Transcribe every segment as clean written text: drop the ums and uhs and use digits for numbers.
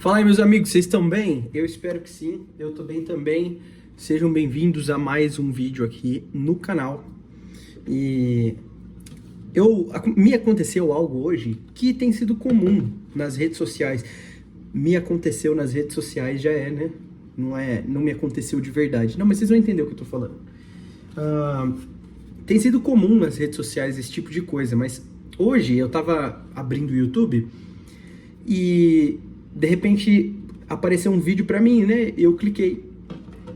Fala aí, meus amigos, vocês estão bem? Eu espero que sim, eu tô bem também. Sejam bem-vindos a mais um vídeo aqui no canal. E me aconteceu algo hoje que tem sido comum nas redes sociais. Me aconteceu nas redes sociais já é, né? Não me aconteceu de verdade. Não, mas vocês vão entender o que eu tô falando. Tem sido comum nas redes sociais esse tipo de coisa, mas hoje eu tava abrindo o YouTube e de repente apareceu um vídeo pra mim, né? Eu cliquei.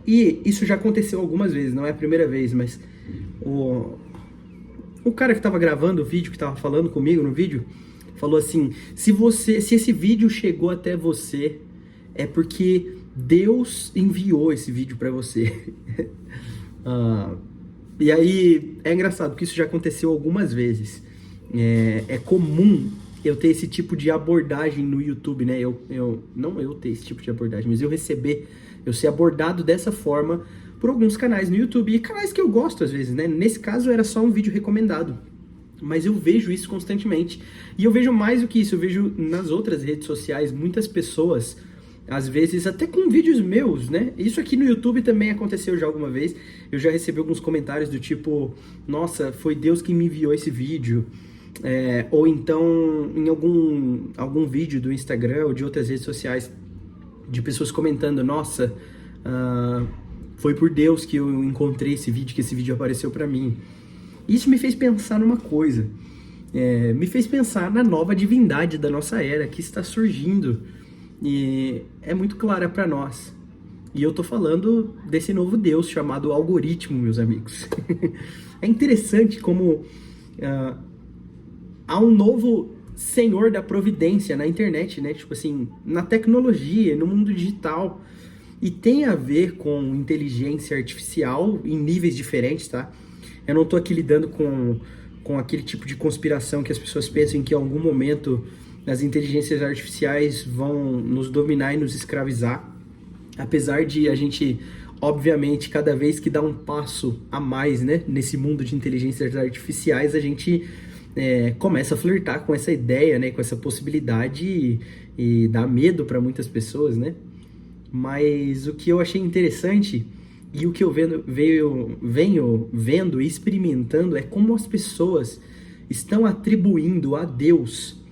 E isso já aconteceu algumas vezes, não é a primeira vez, mas o cara que tava gravando o vídeo, que tava falando comigo no vídeo, falou assim: se esse vídeo chegou até você, é porque Deus enviou esse vídeo pra você. E aí é engraçado, porque isso já aconteceu algumas vezes. É comum eu ter esse tipo de abordagem no YouTube, né? Não eu ter esse tipo de abordagem, mas eu ser abordado dessa forma por alguns canais no YouTube. E canais que eu gosto às vezes, né? Nesse caso era só um vídeo recomendado. Mas eu vejo isso constantemente. E eu vejo mais do que isso, eu vejo nas outras redes sociais muitas pessoas, às vezes até com vídeos meus, né? Isso aqui no YouTube também aconteceu já alguma vez. Eu já recebi alguns comentários do tipo: nossa, foi Deus que me enviou esse vídeo. Ou então em algum vídeo do Instagram ou de outras redes sociais, de pessoas comentando: nossa, foi por Deus que eu encontrei esse vídeo, que esse vídeo apareceu pra mim. Isso me fez pensar numa coisa, me fez pensar na nova divindade da nossa era que está surgindo e é muito clara pra nós. E eu tô falando desse novo Deus chamado algoritmo, meus amigos. É interessante como há um novo senhor da providência na internet, né? Tipo assim, na tecnologia, no mundo digital. E tem a ver com inteligência artificial em níveis diferentes, tá? Eu não tô aqui lidando com aquele tipo de conspiração que as pessoas pensam que em algum momento as inteligências artificiais vão nos dominar e nos escravizar. Apesar de a gente, obviamente, cada vez que dá um passo a mais, né, nesse mundo de inteligências artificiais, a gente começa a flertar com essa ideia, né, com essa possibilidade e dá medo para muitas pessoas, né? Mas o que eu achei interessante e o que eu venho vendo e experimentando é como as pessoas estão atribuindo a Deus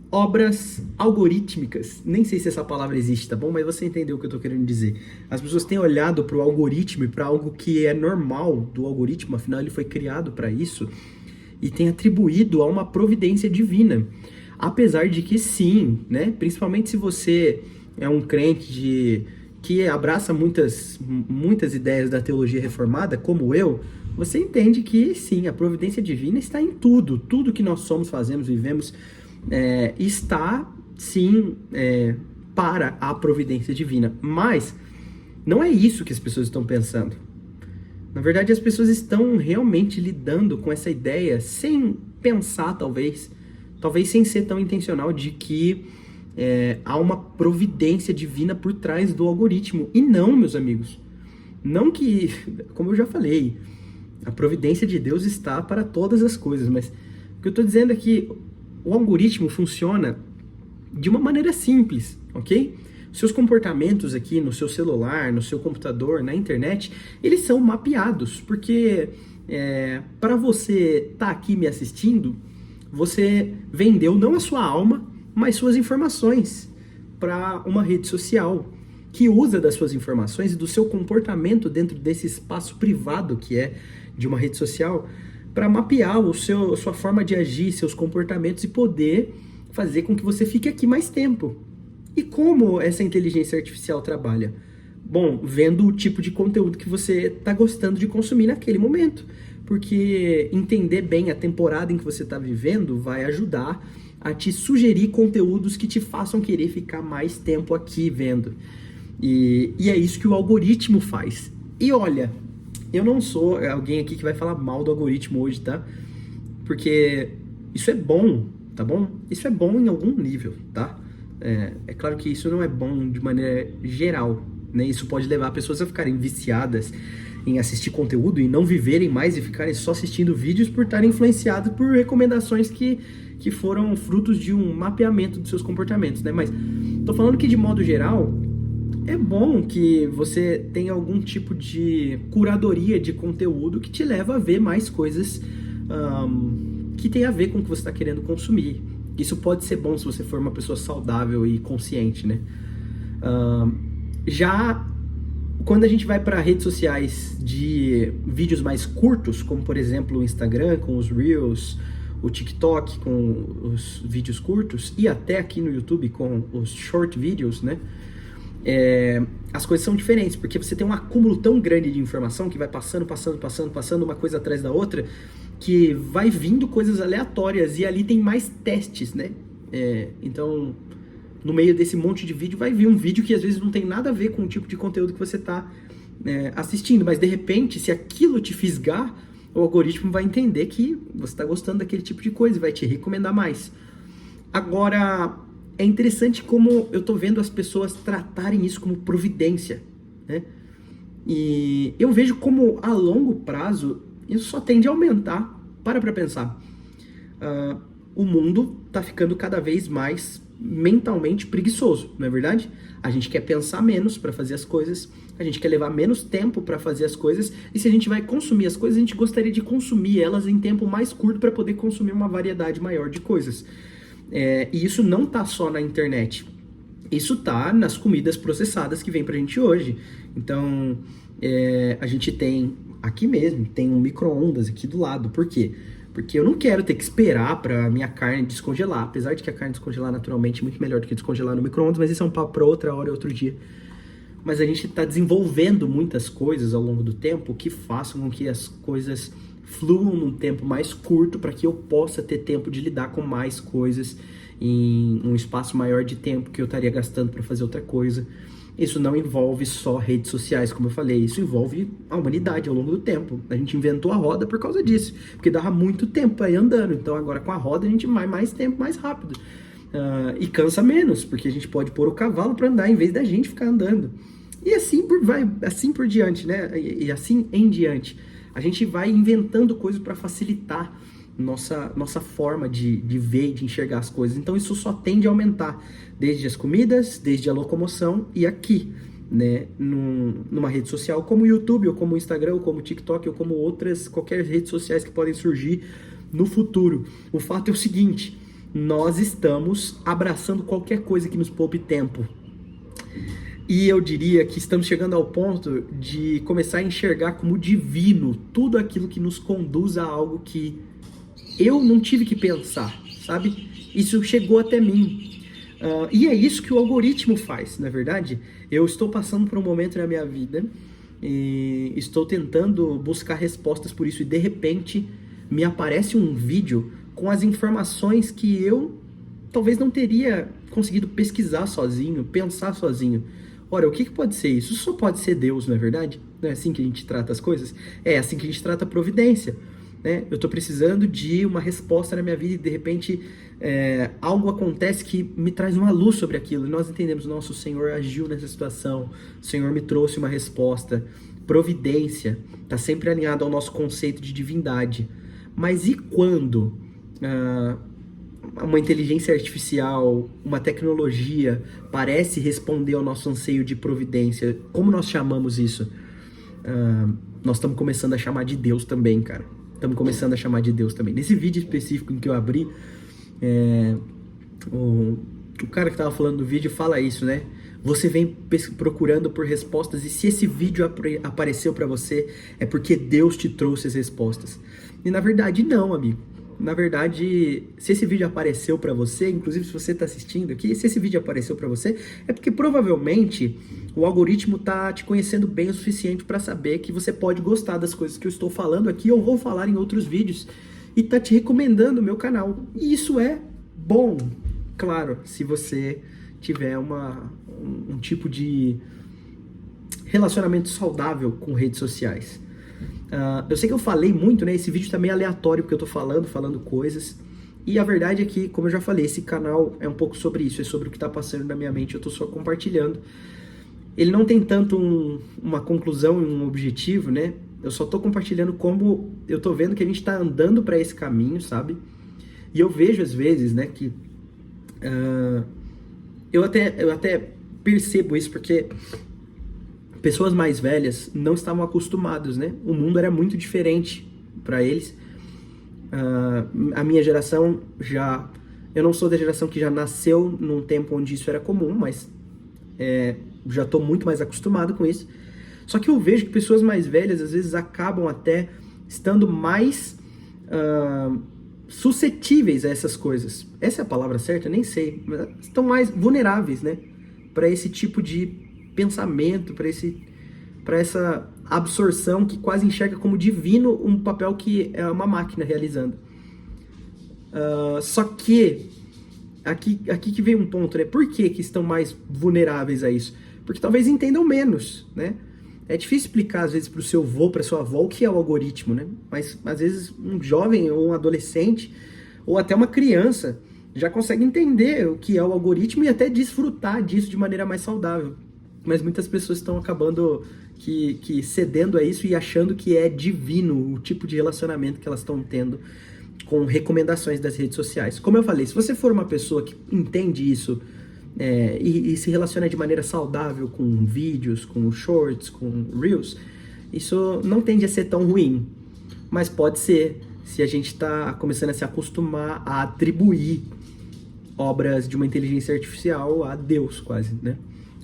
obras algorítmicas. Nem sei se essa palavra existe, tá bom? Mas você entendeu o que eu tô querendo dizer. As pessoas têm olhado para o algoritmo e para algo que é normal do algoritmo, afinal ele foi criado para isso, e tem atribuído a uma providência divina. Apesar de que sim, né? Principalmente se você é um crente que abraça muitas ideias da teologia reformada, como eu, você entende que sim, a providência divina está em tudo. Tudo que nós somos, fazemos, vivemos, está sim para a providência divina. Mas não é isso que as pessoas estão pensando. Na verdade, as pessoas estão realmente lidando com essa ideia sem pensar, talvez sem ser tão intencional, de que há uma providência divina por trás do algoritmo. E não, meus amigos, não que, como eu já falei, a providência de Deus está para todas as coisas, mas o que eu estou dizendo é que o algoritmo funciona de uma maneira simples, ok? Seus comportamentos aqui no seu celular, no seu computador, na internet, eles são mapeados, porque para você estar aqui me assistindo, você vendeu não a sua alma, mas suas informações para uma rede social que usa das suas informações e do seu comportamento dentro desse espaço privado que é de uma rede social para mapear sua forma de agir, seus comportamentos e poder fazer com que você fique aqui mais tempo. E como essa inteligência artificial trabalha? Bom, vendo o tipo de conteúdo que você está gostando de consumir naquele momento. Porque entender bem a temporada em que você está vivendo vai ajudar a te sugerir conteúdos que te façam querer ficar mais tempo aqui vendo. E é isso que o algoritmo faz. E olha, eu não sou alguém aqui que vai falar mal do algoritmo hoje, tá? Porque isso é bom, tá bom? Isso é bom em algum nível, tá? É claro que isso não é bom de maneira geral, né? Isso pode levar pessoas a ficarem viciadas em assistir conteúdo e não viverem mais e ficarem só assistindo vídeos por estarem influenciados por recomendações que que foram frutos de um mapeamento dos seus comportamentos, né? Mas tô falando que, de modo geral, é bom que você tenha algum tipo de curadoria de conteúdo que te leva a ver mais coisas que tem a ver com o que você está querendo consumir. Isso pode ser bom se você for uma pessoa saudável e consciente, né? Já quando a gente vai para redes sociais de vídeos mais curtos, como por exemplo o Instagram com os Reels, o TikTok com os vídeos curtos e até aqui no YouTube com os short videos, né? As coisas são diferentes, porque você tem um acúmulo tão grande de informação que vai passando uma coisa atrás da outra, que vai vindo coisas aleatórias e ali tem mais testes, né? Então, no meio desse monte de vídeo vai vir um vídeo que às vezes não tem nada a ver com o tipo de conteúdo que você está assistindo, mas de repente, se aquilo te fisgar, o algoritmo vai entender que você está gostando daquele tipo de coisa e vai te recomendar mais. Agora, é interessante como eu tô vendo as pessoas tratarem isso como providência, né? E eu vejo como a longo prazo isso só tende a aumentar. Para pensar. O mundo tá ficando cada vez mais mentalmente preguiçoso, não é verdade? A gente quer pensar menos para fazer as coisas, a gente quer levar menos tempo para fazer as coisas, e se a gente vai consumir as coisas, a gente gostaria de consumir elas em tempo mais curto para poder consumir uma variedade maior de coisas. E isso não tá só na internet, isso tá nas comidas processadas que vem pra gente hoje. Então, a gente tem aqui mesmo, tem um micro-ondas aqui do lado. Por quê? Porque eu não quero ter que esperar pra minha carne descongelar, apesar de que a carne descongelar naturalmente é muito melhor do que descongelar no micro-ondas, mas isso é um papo pra outra hora, outro dia. Mas a gente tá desenvolvendo muitas coisas ao longo do tempo que façam com que as coisas fluam num tempo mais curto para que eu possa ter tempo de lidar com mais coisas em um espaço maior de tempo que eu estaria gastando para fazer outra coisa. Isso não envolve só redes sociais, como eu falei, isso envolve a humanidade ao longo do tempo. A gente inventou a roda por causa disso, porque dava muito tempo para ir andando, então agora com a roda a gente vai mais tempo, mais rápido. E cansa menos, porque a gente pode pôr o cavalo para andar em vez da gente ficar andando. E assim por diante, né? E assim em diante. A gente vai inventando coisas para facilitar nossa forma de ver e de enxergar as coisas. Então isso só tende a aumentar, desde as comidas, desde a locomoção e aqui, né, numa rede social como o YouTube, ou como o Instagram, ou como o TikTok, ou como qualquer redes sociais que podem surgir no futuro. O fato é o seguinte, nós estamos abraçando qualquer coisa que nos poupe tempo. E eu diria que estamos chegando ao ponto de começar a enxergar como divino tudo aquilo que nos conduz a algo que eu não tive que pensar, sabe? Isso chegou até mim. E é isso que o algoritmo faz, na verdade. Eu estou passando por um momento na minha vida e estou tentando buscar respostas por isso e de repente me aparece um vídeo com as informações que eu talvez não teria conseguido pesquisar sozinho, pensar sozinho. Ora, o que pode ser isso? Isso só pode ser Deus, não é verdade? Não é assim que a gente trata as coisas? É assim que a gente trata a providência, né? Eu estou precisando de uma resposta na minha vida e de repente algo acontece que me traz uma luz sobre aquilo. E nós entendemos, nosso Senhor agiu nessa situação, o Senhor me trouxe uma resposta. Providência está sempre alinhado ao nosso conceito de divindade. Mas e quando uma inteligência artificial, uma tecnologia parece responder ao nosso anseio de providência? Como nós chamamos isso? Nós estamos começando a chamar de Deus também, cara. Estamos começando a chamar de Deus também. Nesse vídeo específico em que eu abri, o cara que estava falando do vídeo fala isso, né? Você vem procurando por respostas e se esse vídeo apareceu para você, é porque Deus te trouxe as respostas. E na verdade não, amigo. Na verdade, se esse vídeo apareceu para você, inclusive se você está assistindo aqui, se esse vídeo apareceu para você, é porque provavelmente o algoritmo tá te conhecendo bem o suficiente para saber que você pode gostar das coisas que eu estou falando aqui ou vou falar em outros vídeos e tá te recomendando o meu canal. E isso é bom, claro, se você tiver um tipo de relacionamento saudável com redes sociais. Eu sei que eu falei muito, né? Esse vídeo tá meio aleatório porque eu tô falando coisas. E a verdade é que, como eu já falei, esse canal é um pouco sobre isso, é sobre o que tá passando na minha mente, eu tô só compartilhando. Ele não tem tanto uma conclusão e um objetivo, né? Eu só tô compartilhando como eu tô vendo que a gente tá andando para esse caminho, sabe? E eu vejo às vezes, né, que eu até percebo isso porque pessoas mais velhas não estavam acostumados, né? O mundo era muito diferente para eles. A minha geração já... Eu não sou da geração que já nasceu num tempo onde isso era comum, mas já estou muito mais acostumado com isso. Só que eu vejo que pessoas mais velhas, às vezes, acabam até estando mais suscetíveis a essas coisas. Essa é a palavra certa? Eu nem sei. Mas estão mais vulneráveis, né? Para esse tipo de pensamento, para essa absorção que quase enxerga como divino um papel que é uma máquina realizando. Só que aqui que vem um ponto, né? Por que estão mais vulneráveis a isso? Porque talvez entendam menos, né? É difícil explicar, às vezes, para o seu avô, para sua avó, o que é o algoritmo, né? Mas, às vezes, um jovem ou um adolescente, ou até uma criança, já consegue entender o que é o algoritmo e até desfrutar disso de maneira mais saudável. Mas muitas pessoas estão acabando que cedendo a isso e achando que é divino o tipo de relacionamento que elas estão tendo com recomendações das redes sociais. Como eu falei, se você for uma pessoa que entende isso e se relaciona de maneira saudável com vídeos, com shorts, com reels, isso não tende a ser tão ruim. Mas pode ser, se a gente está começando a se acostumar a atribuir obras de uma inteligência artificial a Deus, quase, né?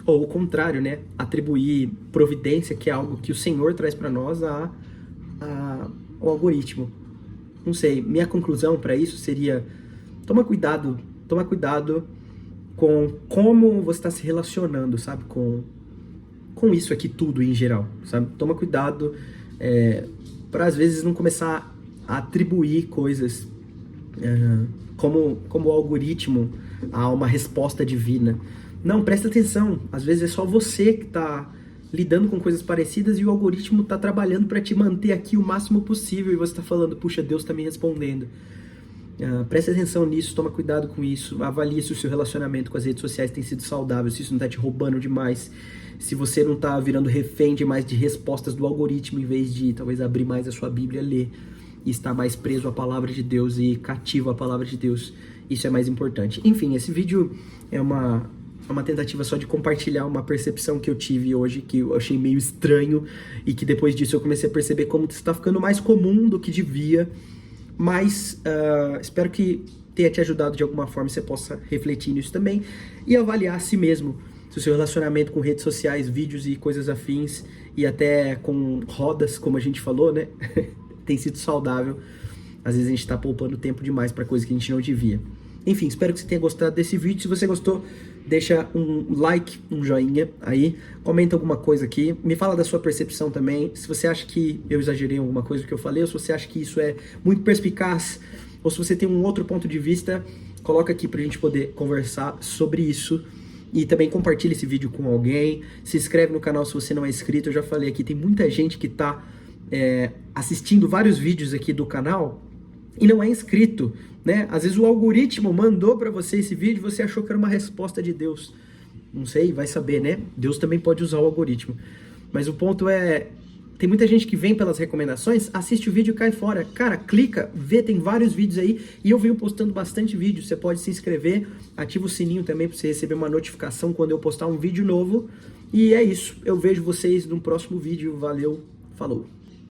Ou o contrário, né? Atribuir providência, que é algo que o Senhor traz para nós, ao algoritmo. Não sei, minha conclusão para isso seria: toma cuidado com como você está se relacionando, sabe? Com isso aqui tudo em geral, sabe? Toma cuidado para às vezes não começar a atribuir coisas como o algoritmo a uma resposta divina. Não, presta atenção, às vezes é só você que está lidando com coisas parecidas e o algoritmo está trabalhando para te manter aqui o máximo possível e você está falando, puxa, Deus está me respondendo. Presta atenção nisso, toma cuidado com isso, avalie se o seu relacionamento com as redes sociais tem sido saudável, se isso não está te roubando demais, se você não está virando refém demais de respostas do algoritmo, em vez de talvez abrir mais a sua Bíblia, ler e estar mais preso à palavra de Deus e cativo à palavra de Deus. Isso é mais importante. Enfim, esse vídeo é uma tentativa só de compartilhar uma percepção que eu tive hoje, que eu achei meio estranho, e que depois disso eu comecei a perceber como isso está ficando mais comum do que devia. Mas espero que tenha te ajudado de alguma forma, você possa refletir nisso também e avaliar a si mesmo, se o seu relacionamento com redes sociais, vídeos e coisas afins, e até com rodas, como a gente falou, né, tem sido saudável. Às vezes a gente está poupando tempo demais para coisa que a gente não devia. Enfim, espero que você tenha gostado desse vídeo. Se você gostou, deixa um like, um joinha aí, comenta alguma coisa aqui, me fala da sua percepção também, se você acha que eu exagerei em alguma coisa que eu falei, ou se você acha que isso é muito perspicaz, ou se você tem um outro ponto de vista, coloca aqui pra gente poder conversar sobre isso. E também compartilha esse vídeo com alguém, se inscreve no canal se você não é inscrito. Eu já falei aqui, tem muita gente que tá assistindo vários vídeos aqui do canal e não é inscrito, né? Às vezes o algoritmo mandou para você esse vídeo e você achou que era uma resposta de Deus. Não sei, vai saber, né? Deus também pode usar o algoritmo. Mas o ponto é, tem muita gente que vem pelas recomendações, assiste o vídeo e cai fora. Cara, clica, vê, tem vários vídeos aí e eu venho postando bastante vídeo. Você pode se inscrever, ativa o sininho também para você receber uma notificação quando eu postar um vídeo novo. E é isso, eu vejo vocês no próximo vídeo. Valeu, falou!